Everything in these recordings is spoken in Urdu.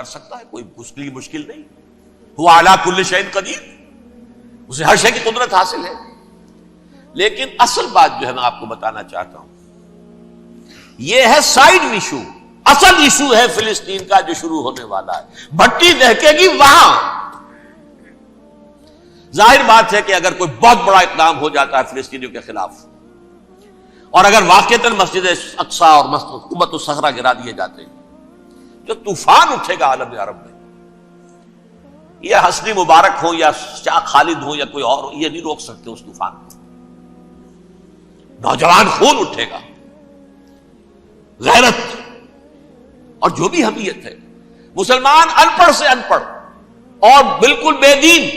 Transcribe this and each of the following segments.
کر سکتا ہے، کوئی اس کے لیے مشکل نہیں. هو علی کل شیء قدیر، اسے ہر شے کی قدرت حاصل ہے. لیکن اصل بات جو ہے میں آپ کو بتانا چاہتا ہوں، یہ ہے سائیڈ ایشو. اصل ایشو ہے فلسطین کا جو شروع ہونے والا ہے. بھٹی دہکے گی وہاں. ظاہر بات ہے کہ اگر کوئی بہت بڑا اقدام ہو جاتا ہے فلسطینیوں کے خلاف، اور اگر واقعتاً مسجد اقصی اور قبۃ الصخرہ گرا دیے جاتے ہیں، جو طوفان اٹھے گا عالم عرب میں، یہ حسنی مبارک ہو یا شاہ خالد ہو یا کوئی اور ہو، یہ نہیں روک سکتے اس طوفان کو. نوجوان خون اٹھے گا، غیرت اور جو بھی حمیت ہے. مسلمان ان پڑھ سے ان پڑھ اور بالکل بے دین،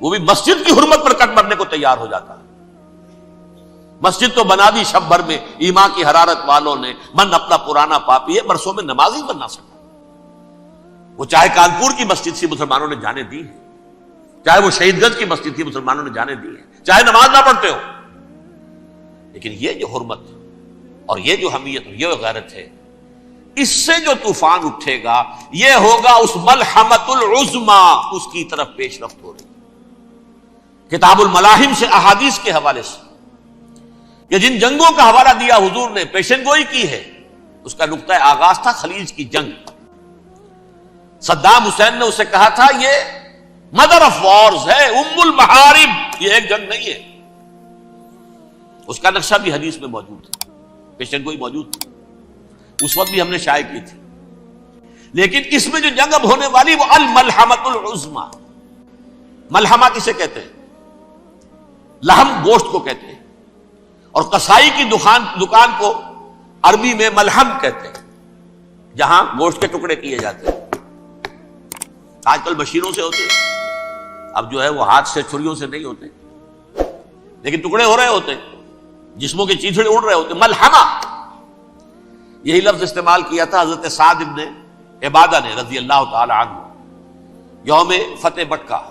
وہ بھی مسجد کی حرمت پر کٹ مرنے کو تیار ہو جاتا ہے. مسجد تو بنا دی شب بھر میں ایمان کی حرارت والوں نے، من اپنا پرانا پاپی ہے، برسوں میں نماز ہی بننا سکا. وہ چاہے کانپور کی مسجد سے مسلمانوں نے جانے دی ہے، چاہے وہ شہید گنج کی مسجد تھی مسلمانوں نے جانے دی ہے، چاہے نماز نہ پڑھتے ہو. لیکن یہ جو حرمت اور یہ جو حمیت اور یہ غیرت ہے، اس سے جو طوفان اٹھے گا یہ ہوگا اس ملحمۃ العظما، اس کی طرف پیش رفت ہو رہی. کتاب الملاحم سے احادیث کے حوالے سے کہ جن جنگوں کا حوالہ دیا حضور نے، پیشن گوئی کی ہے، اس کا نقطہ آغاز تھا خلیج کی جنگ. صدام حسین نے اسے کہا تھا یہ مدر آف وارز ہے، ام المحارب، یہ ایک جنگ نہیں ہے. اس کا نقشہ بھی حدیث میں موجود ہے، پیشن گوئی موجود تھی، اس وقت بھی ہم نے شائع کی تھی. لیکن اس میں جو جنگ اب ہونے والی وہ الملحمۃ العظما. ملحمہ کسے کہتے ہیں؟ لحم گوشت کو کہتے ہیں، اور قصائی کی دکان کو عربی میں ملحم کہتے ہیں، جہاں گوشت کے ٹکڑے کیے جاتے ہیں. آج کل مشینوں سے ہوتے ہیں، اب جو ہے وہ ہاتھ سے چھریوں سے نہیں ہوتے، لیکن ٹکڑے ہو رہے ہوتے ہیں، جسموں کے چیتھڑے اڑ رہے ہوتے. ملحمہ، یہی لفظ استعمال کیا تھا حضرت سعد ابن عبادہ نے رضی اللہ تعالی عنہ یوم فتح مکہ.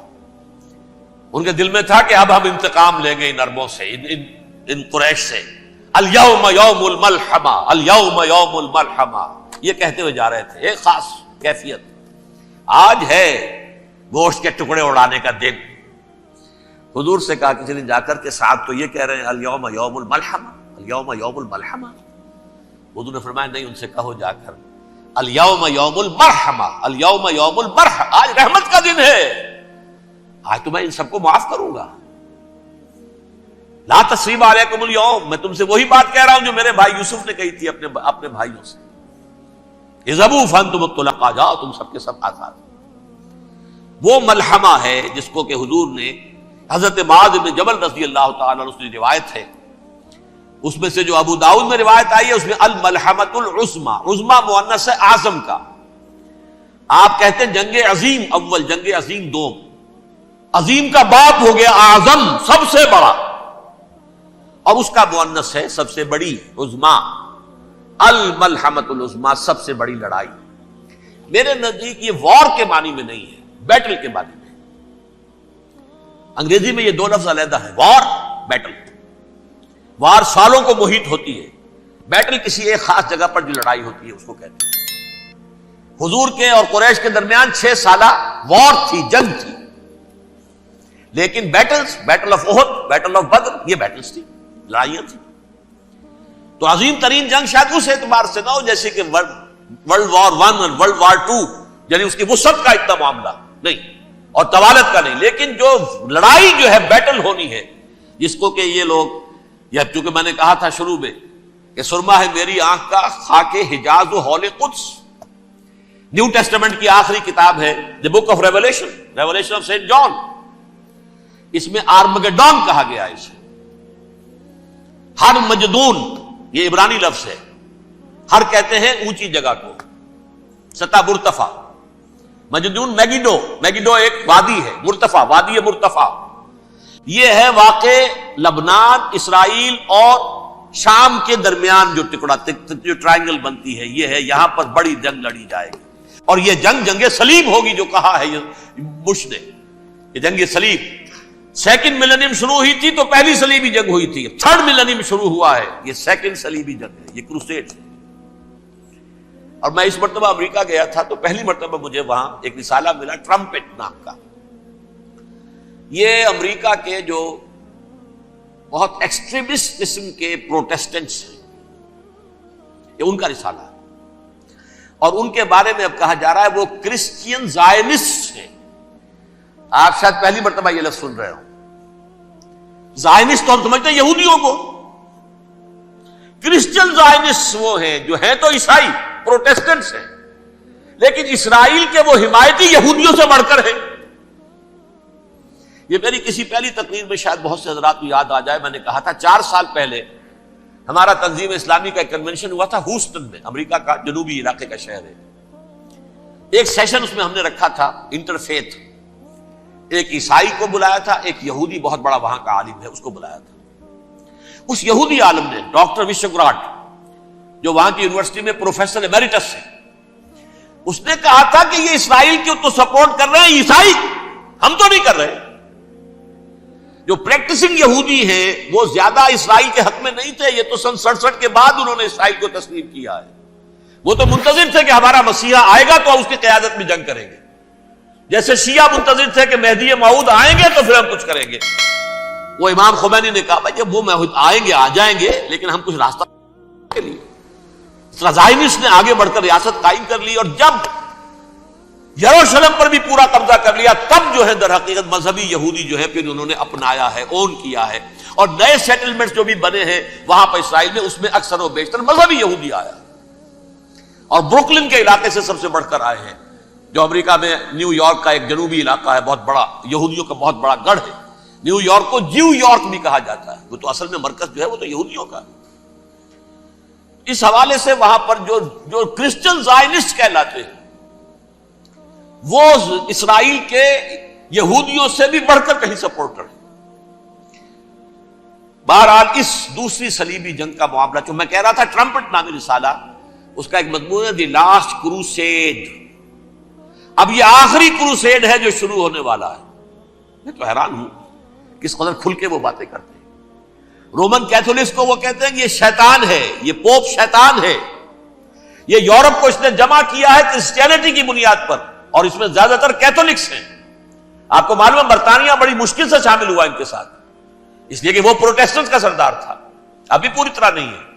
ان کے دل میں تھا کہ اب ہم انتقام لیں گے ان عربوں سے، ان قریش سے. الیوم یوم الملحمہ، الیوم یوم الملحمہ، یہ کہتے ہوئے جا رہے تھے. ایک خاص کیفیت، آج ہے گوشت کے ٹکڑے اڑانے کا دن. حضور سے کہا کسی نے جا کر کے صاحب تو یہ کہہ رہے ہیں الیوم یوم الملحمہ، الیوم یوم الملحمہ. حضور نے فرمایا نہیں، ان سے کہو جا کر الیوم یوم المرحمہ، الیوم یوم المرحمہ، آج رحمت کا دن ہے، آج تو میں ان سب کو معاف کروں گا. لا تثریب علیکم اليوم، میں تم سے وہی بات کہہ رہا ہوں جو میرے بھائی یوسف نے کہی تھی اپنے بھائیوں سے، اذهبوا فانتم الطلقاء، جاؤ تم سب کے سب آزاد. وہ ملحمہ ہے جس کو کہ حضور نے حضرت معاذ بن جبل رضی اللہ تعالی عنہ کی روایت ہے، اس میں سے جو ابو داؤد میں روایت آئی ہے اس میں الملحمۃ العظما، عظما مؤنث ہے اعظم کا. آپ کہتے ہیں جنگ عظیم اول، جنگ عظیم دوم، عظیم کا باپ ہو گیا اعظم، سب سے بڑا، اور اس کا مؤنث ہے سب سے بڑی، عظما. الملحمۃ العظما، سب سے بڑی لڑائی. میرے نزدیک یہ وار کے معنی میں نہیں ہے، بیٹل کے معنی میں. انگریزی میں یہ دو لفظ علیحدہ ہے، وار، بیٹل. وار سالوں کو محیط ہوتی ہے، بیٹل کسی ایک خاص جگہ پر جو لڑائی ہوتی ہے اس کو کہتے ہیں. حضور کے اور قریش کے درمیان 6 سالہ وار تھی، جنگ تھی. لیکن battles, battle of Uhud, battle of Badr, یہ بیٹلز تھی، لڑائیاں تھی. تو عظیم ترین جنگ شاید اس اعتبار سے نہ ہو جیسے کہ ورلڈ وار 1 اور ورلڈ وار 2، یعنی اس کی وسعت کا اتنا معاملہ نہیں اور طوالت کا نہیں. لیکن جو لڑائی جو ہے بیٹل ہونی ہے، جس کو کہ یہ لوگ، یا چونکہ میں نے کہا تھا شروع میں کہ سرما ہے میری آنکھ کا خاک حجاز و حول قدس، نیو ٹیسٹمنٹ کی آخری کتاب ہے the book of revelation, revelation of saint John. اس میں آرمگڈون کہا گیا ہے اسے. ہر مجدون، یہ عبرانی لفظ ہے، ہر کہتے ہیں اونچی جگہ کو، سطح مرتفع. مجدون میگیڈو، میگیڈو ایک وادی ہے، مرتفع، وادی مرتفع. یہ ہے واقع لبنان، اسرائیل اور شام کے درمیان جو ٹکڑا، جو ٹرائنگل بنتی ہے، یہ ہے، یہاں پر بڑی جنگ لڑی جائے گی. اور یہ جنگ جنگ صلیب ہوگی، جو کہا ہے بش نے، یہ جنگ صلیب. 2nd ملینیم شروع ہوئی تھی تو پہلی صلیبی جنگ ہوئی تھی، 3rd ملینیم شروع ہوا ہے، یہ 2nd صلیبی جنگ ہے، یہ کروسیڈ ہے. اور میں اس مرتبہ امریکہ گیا تھا تو پہلی مرتبہ مجھے وہاں ایک رسالہ ملا ٹرمپٹ نام کا. یہ امریکہ کے جو بہت ایکسٹریمسٹ قسم کے پروٹیسٹنٹس ہیں، یہ ان کا رسالہ ہے، اور ان کے بارے میں اب کہا جا رہا ہے وہ کرسچین زائنسٹ ہیں. آپ شاید پہلی مرتبہ یہ لفظ سن رہے ہو. زائنسٹ تو ہم سمجھتے ہیں یہودیوں کو، کرسچین زائنسٹ وہ ہیں جو ہیں تو عیسائی پروٹیسٹنٹس ہیں، لیکن اسرائیل کے وہ حمایتی یہودیوں سے بڑھ کر ہیں. یہ میری کسی پہلی تقریر میں شاید بہت سے حضرات کو یاد آ جائے، میں نے کہا تھا 4 سال پہلے ہمارا تنظیم اسلامی کا ایک کنونشن ہوا تھا ہوسٹن میں، امریکہ کا جنوبی علاقے کا شہر ہے. ایک سیشن اس میں ہم نے رکھا تھا انٹرفیتھ، ایک عیسائی کو بلایا تھا، ایک یہودی بہت بڑا وہاں کا عالم ہے اس کو بلایا تھا. اس یہودی عالم نے ڈاکٹر وشوگراٹ، جو وہاں کی یونیورسٹی میں پروفیسر ایمیریٹس ہے، اس نے کہا تھا کہ یہ اسرائیل کو تو سپورٹ کر رہے ہیں عیسائی، ہم تو نہیں کر رہے. جو پریکٹسنگ یہودی ہیں وہ زیادہ اسرائیل کے حق میں نہیں تھے، یہ تو سن 67 کے بعد انہوں نے اسرائیل کو تسلیم کیا ہے. وہ تو منتظر تھے کہ ہمارا مسیحا آئے گا تو اس کی قیادت میں جنگ کریں گے، جیسے شیعہ منتظر تھے کہ مہدی موعود آئیں گے تو پھر ہم کچھ کریں گے. وہ امام خمینی نے کہا بھائی جب وہ آئیں گے آ جائیں گے، لیکن ہم کچھ راستہ کے لیے. زائنسٹ نے آگے بڑھ کر ریاست قائم کر لی، اور جب یروشلم پر بھی پورا قبضہ کر لیا تب جو ہے در حقیقت مذہبی یہودی جو ہے پھر انہوں نے اپنایا ہے، اون کیا ہے، اور نئے سیٹلمنٹس جو بھی بنے ہیں وہاں پر اسرائیل میں، اس میں اکثر و بیشتر مذہبی یہودی آیا، اور بروکلن کے علاقے سے سب سے بڑھ کر آئے ہیں، جو امریکہ میں نیو یارک کا ایک جنوبی علاقہ ہے، بہت بڑا یہودیوں کا بہت بڑا گڑھ ہے. نیو یارک کو جیو یارک بھی کہا جاتا ہے، وہ تو اصل میں مرکز جو ہے وہ تو یہودیوں کا. اس حوالے سے وہاں پر جو کرسچن زائنسٹ کہلاتے ہیں وہ اسرائیل کے یہودیوں سے بھی بڑھ کر کہیں سپورٹر ہیں. بہرحال اس دوسری صلیبی جنگ کا معاملہ جو میں کہہ رہا تھا، ٹرمپٹ نامی رسالہ، اس کا ایک مضمون ہے دی لاسٹ کروسیڈ. اب یہ آخری کروسیڈ ہے جو شروع ہونے والا ہے. میں تو حیران ہوں کس قدر کھل کے وہ باتیں کرتے ہیں. رومن کیتھولکس کو وہ کہتے ہیں کہ یہ شیطان ہے، یہ پوپ شیطان ہے، یہ یورپ کو اس نے جمع کیا ہے کرسچینٹی کی بنیاد پر، اور اس میں زیادہ تر کیتھولکس ہیں. آپ کو معلوم ہے برطانیہ بڑی مشکل سے شامل ہوا ان کے ساتھ، اس لیے کہ وہ پروٹیسٹنٹ کا سردار تھا، ابھی پوری طرح نہیں ہے.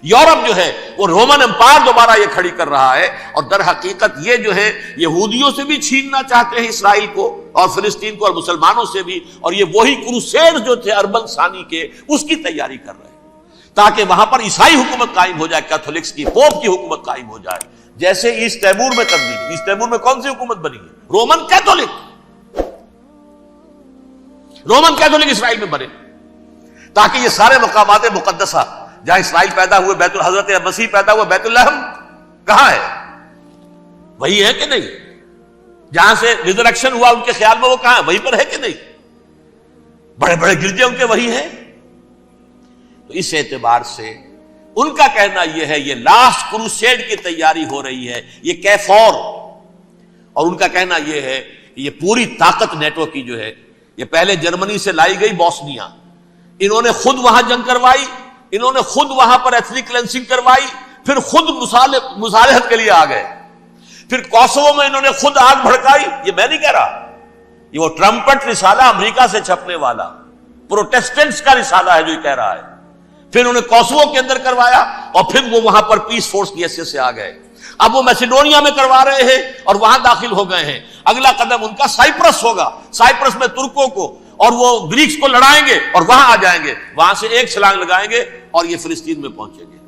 یورپ جو ہے وہ رومن امپائر دوبارہ یہ کھڑی کر رہا ہے، اور در حقیقت یہ جو ہے یہودیوں سے بھی چھیننا چاہتے ہیں اسرائیل کو اور فلسطین کو، اور مسلمانوں سے بھی، اور یہ وہی کروسیڈ جو تھے اربن ثانی کے، اس کی تیاری کر رہے ہیں تاکہ وہاں پر عیسائی حکومت قائم ہو جائے، کیتھولکس کی، پوپ کی حکومت قائم ہو جائے. جیسے ایسٹ تیمور میں تبدیلی، ایسٹ تیمور میں کون سی حکومت بنی ہے؟ Roman Catholic. رومن کیتھولک اسرائیل میں بنے تاکہ یہ سارے مقامات مقدسہ جہاں اسرائیل پیدا ہوئے، بیت حضرت مسیح پیدا ہوئے، بیت الحم کہاں ہے؟ وہی ہے کہ نہیں؟ جہاں سے ریزریکشن ہوا ان کے خیال میں وہ کہاں ہے؟ وہیں پر ہے کہ نہیں؟ بڑے بڑے گرجے ان کے وہی ہیں. تو اس اعتبار سے ان کا کہنا یہ ہے یہ لاسٹ کروسیڈ کی تیاری ہو رہی ہے، یہ کیفور. اور ان کا کہنا یہ ہے کہ یہ پوری طاقت نیٹو کی جو ہے، یہ پہلے جرمنی سے لائی گئی بوسنیا، انہوں نے خود وہاں جنگ کروائی، انہوں نے خود وہاں پر ایتھنک کلینسنگ کروائی، پھر خود مصالحت کے لیے آ گئے، پھر کوسوو میں انہوں نے خود آگ بھڑکائی. یہ میں نہیں کہہ رہا، یہ وہ ٹرمپٹ رسالہ امریکہ سے چھپنے والا پروٹیسٹنٹس کا رسالہ ہے جو یہ کہہ رہا ہے. پھر انہوں نے کوسوو کے اندر کروایا، اور پھر وہ وہاں پر پیس فورس کی حیثیت سے آ گئے. اب وہ میسیڈونیا میں کروا رہے ہیں اور وہاں داخل ہو گئے ہیں. اگلا قدم ان کا سائپرس ہوگا، سائپرس میں ترکوں کو اور وہ گریکس کو لڑائیں گے اور وہاں آ جائیں گے، وہاں سے ایک چھلانگ لگائیں گے اور یہ فلسطین میں پہنچیں گے،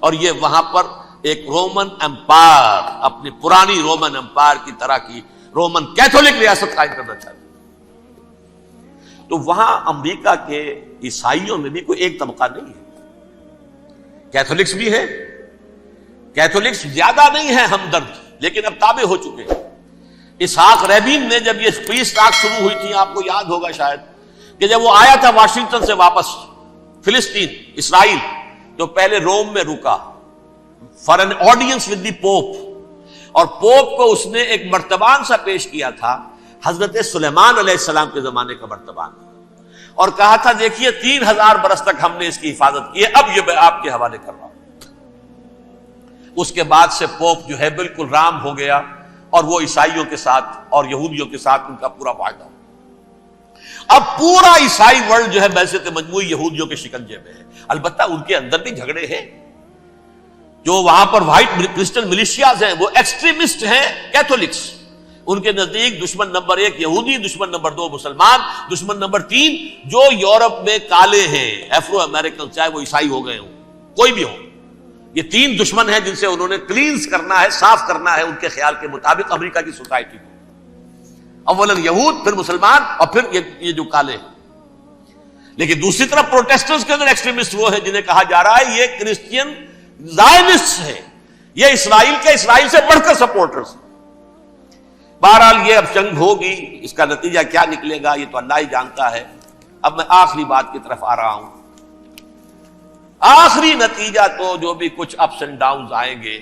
اور یہ وہاں پر ایک رومن امپائر، اپنی پرانی رومن امپائر کی طرح کی رومن کیتھولک ریاست قائم کرنا چاہتے ہیں. تو وہاں امریکہ کے عیسائیوں میں بھی کوئی ایک طبقہ نہیں ہے، کیتھولکس بھی ہے، کیتھولکس زیادہ نہیں ہے ہمدرد، لیکن اب تابع ہو چکے ہیں. اسحاق ریبین نے جب یہ پیس ٹاک شروع ہوئی تھی، آپ کو یاد ہوگا شاید کہ جب وہ آیا تھا واشنگٹن سے واپس فلسطین اسرائیل، تو پہلے روم میں رکا for an audience with the Pope, اور پوپ کو اس نے ایک مرتبان سا پیش کیا تھا، حضرت سلیمان علیہ السلام کے زمانے کا مرتبان، اور کہا تھا دیکھیے 3000 برس تک ہم نے اس کی حفاظت کی ہے، اب یہ میں آپ کے حوالے کر رہا ہوں. اس کے بعد سے پوپ جو ہے بالکل رام ہو گیا اور وہ عیسائیوں کے ساتھ اور یہودیوں کے ساتھ ان کا پورا معاہدہ ہو. اب پورا عیسائی ورلڈ جو ہے بعثت مجموعی یہودیوں کے شکنجے میں ہے. البتہ ان کے اندر بھی جھگڑے ہیں. جو وہاں پر وائٹ کرسچن ملیشیاز ہیں وہ ایکسٹریمسٹ ہیں کیتھولکس. ان کے نزدیک دشمن نمبر 1 یہودی، دشمن نمبر 2 مسلمان، دشمن نمبر 3 جو یورپ میں کالے ہیں، ایفرو امریکن، چاہے وہ عیسائی ہو گئے ہوں، کوئی بھی ہو. یہ 3 دشمن ہیں جن سے انہوں نے کلینز کرنا ہے، صاف کرنا ہے ان کے خیال کے مطابق امریکہ کی سوسائٹی کو. اولاً یہود، پھر مسلمان، اور پھر یہ جو کالے ہیں. لیکن دوسری طرف پروٹیسٹنٹس کے اندر ایکسٹریمسٹ وہ ہیں جنہیں کہا جا رہا ہے یہ کرسچین زائنسٹ ہیں، یہ اسرائیل سے بڑھ کر سپورٹرز ہیں. بہرحال یہ اب جنگ ہوگی، اس کا نتیجہ کیا نکلے گا یہ تو اللہ ہی جانتا ہے. اب میں آخری بات کی طرف آ رہا ہوں. آخری نتیجہ تو جو بھی کچھ اپس اینڈ ڈاؤنز آئیں گے.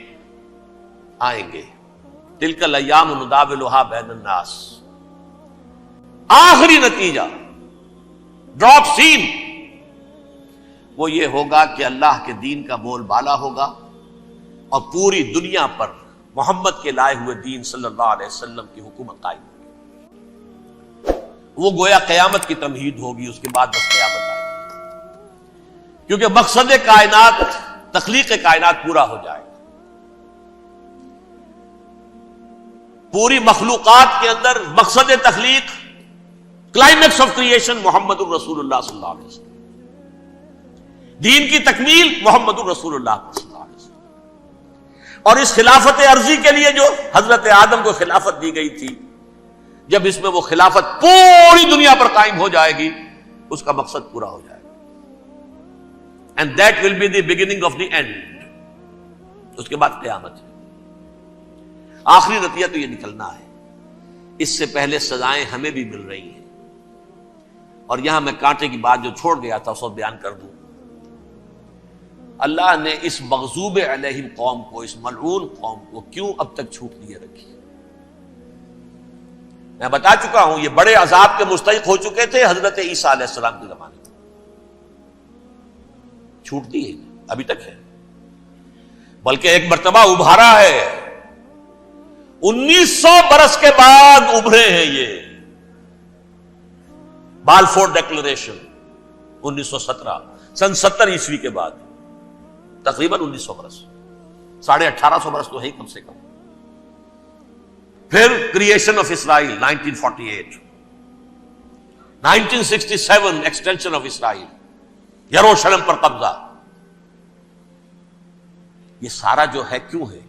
تلک الایام نداولھا بین الناس. آخری نتیجہ ڈراپ سین وہ یہ ہوگا کہ اللہ کے دین کا بول بالا ہوگا اور پوری دنیا پر محمد کے لائے ہوئے دین صلی اللہ علیہ وسلم کی حکومت قائم ہوگی. وہ گویا قیامت کی تمہید ہوگی، اس کے بعد بس قیامت آئے گی. کیونکہ مقصد کائنات، تخلیق کائنات پورا ہو جائے گا. پوری مخلوقات کے اندر مقصد تخلیق، کلائمیکس آف کریشن محمد الرسول اللہ صلی اللہ علیہ وسلم. دین کی تکمیل محمد الرسول اللہ صلی اللہ علیہ وسلم. اور اس خلافت عرضی کے لیے جو حضرت آدم کو خلافت دی گئی تھی، جب اس میں وہ خلافت پوری دنیا پر قائم ہو جائے گی اس کا مقصد پورا ہو جائے گا. And that will be the beginning of the end. اس کے بعد قیامت ہے. آخری نتیجہ تو یہ نکلنا ہے. اس سے پہلے سزائیں ہمیں بھی مل رہی ہیں. اور یہاں میں کانٹے کی بات جو چھوڑ گیا تھا اس کو بیان کر دوں. اللہ نے اس مغضوب علیہم قوم کو، اس ملعون قوم کو کیوں اب تک چھوٹ دیے رکھی؟ میں بتا چکا ہوں یہ بڑے عذاب کے مستحق ہو چکے تھے حضرت عیسیٰ علیہ السلام کے زمانے میں. چھوٹ دی ہے، ابھی تک ہے. بلکہ ایک مرتبہ ابھارا ہے. 1900 برس کے بعد ابھرے ہیں یہ. بالفور ڈیکلریشن 1917، سن 70 عیسوی کے بعد، تقریباً 1900 برس، 1850 برس تو ہے کم سے کم. پھر creation of Israel 1948، 1967 extension of Israel, یروشلم پر قبضہ. یہ سارا جو ہے کیوں ہے؟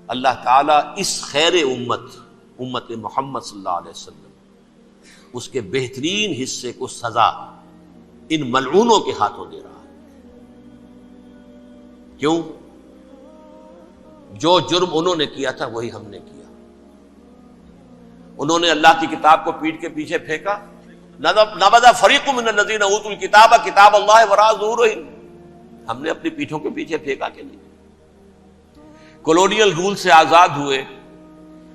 اللہ تعالیٰ اس خیر امت محمد صلی اللہ علیہ وسلم، اس کے بہترین حصے کو سزا ان ملعونوں کے ہاتھوں دے رہا ہے. کیوں؟ جو جرم انہوں نے کیا تھا وہی ہم نے کیا. انہوں نے اللہ کی کتاب کو پیٹھ کے پیچھے پھینکا. نبذ فریق من الذین اوتوا الکتاب کتاب اللہ وراء ظہورہم. ہم نے اپنی پیٹھوں کے پیچھے پھینکا کہ نہیں؟ کولونیل رول سے آزاد ہوئے،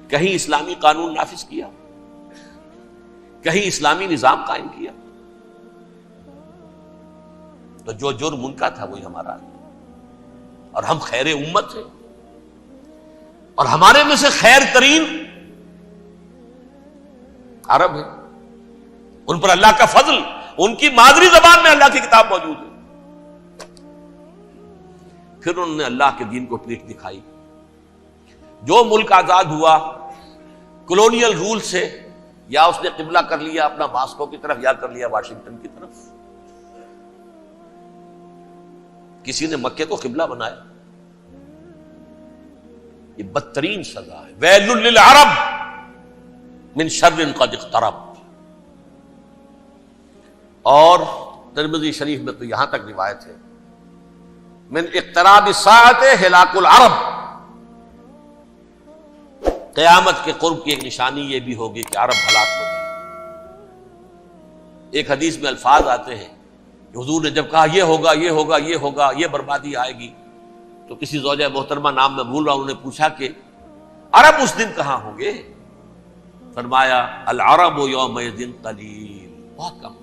کہیں اسلامی قانون نافذ کیا، کہیں اسلامی نظام قائم کیا. تو جو جرم ان کا تھا وہی ہمارا ہے. اور ہم خیر امت ہیں، اور ہمارے میں سے خیر ترین عرب ہے. ان پر اللہ کا فضل، ان کی مادری زبان میں اللہ کی کتاب موجود ہے. پھر انہوں نے اللہ کے دین کو پیٹھ دکھائی. جو ملک آزاد ہوا کولونیل رول سے، یا اس نے قبلہ کر لیا اپنا ماسکو کی طرف یا کر لیا واشنگٹن کی طرف. کسی نے مکے کو قبلہ بنایا. یہ بدترین سزا ہے. ویل للعرب من شر قد اقترب. اور ترمذی شریف میں تو یہاں تک روایت ہے، من اقتراب الساعۃ ہلاک العرب. قیامت کے قرب کی ایک نشانی یہ بھی ہوگی کہ عرب ہلاک ہو جائے. ایک حدیث میں الفاظ آتے ہیں کہ حضور نے جب کہا یہ ہوگا یہ ہوگا یہ ہوگا، یہ بربادی آئے گی، تو کسی زوجہ محترمہ نام میں بھول رہا ہوں، انہوں نے پوچھا کہ عرب اس دن کہاں ہوں گے؟ فرمایا العرب یومئذ قلیل. بہت کم.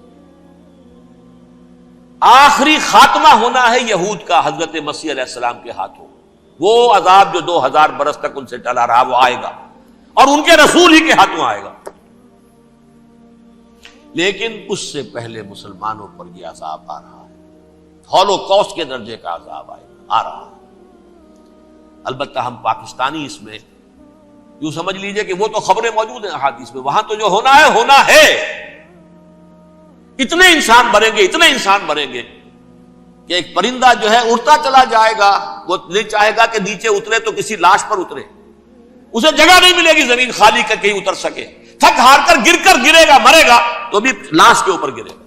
آخری خاتمہ ہونا ہے یہود کا حضرت مسیح علیہ السلام کے ہاتھوں. وہ عذاب جو 2000 برس تک ان سے ٹلا رہا وہ آئے گا اور ان کے رسول ہی کے ہاتھوں آئے گا. لیکن اس سے پہلے مسلمانوں پر یہ عذاب آ رہا ہے، ہولوکاسٹ کے درجے کا عذاب آ رہا ہے. البتہ ہم پاکستانی اس میں یوں سمجھ لیجئے کہ وہ تو خبریں موجود ہیں احادیث میں، وہاں تو جو ہونا ہے. اتنے انسان مریں گے کہ ایک پرندہ جو ہے اڑتا چلا جائے گا، وہ نہیں چاہے گا کہ نیچے اترے تو کسی لاش پر اترے، اسے جگہ نہیں ملے گی زمین خالی کر کہیں اتر سکے، تھک ہار کر گرے گا، مرے گا تو بھی لاش کے اوپر گرے گا.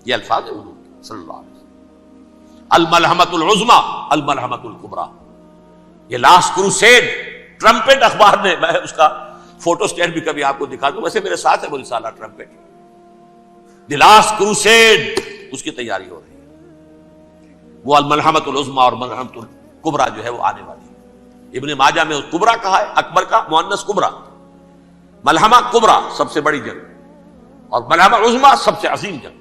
یہ الفاظ ہیں حضور صلی اللہ علیہ وسلم. الملحمۃ العظمی الملحمۃ الکبریٰ، یہ لاسٹ کروسیڈ. ٹرمپٹ اخبار نے، میں اس کا فوٹو اسٹیٹ بھی کبھی آپ کو دکھا دوں، ویسے میرے ساتھ ہے وہ رسالہ ٹرمپٹ، دی لاسٹ کروسیڈ، اس کی تیاری ہو رہی ہے. وہ الملحمۃ العظمی اور ملحمۃ الکبریٰ جو ہے وہ آنے والی ہے. ابن ماجہ میں کبریٰ کہا ہے، اکبر کا مؤنث کبریٰ. ملحمہ کبریٰ سب سے بڑی جنگ اور ملحمہ عظمی سب سے عظیم جنگ.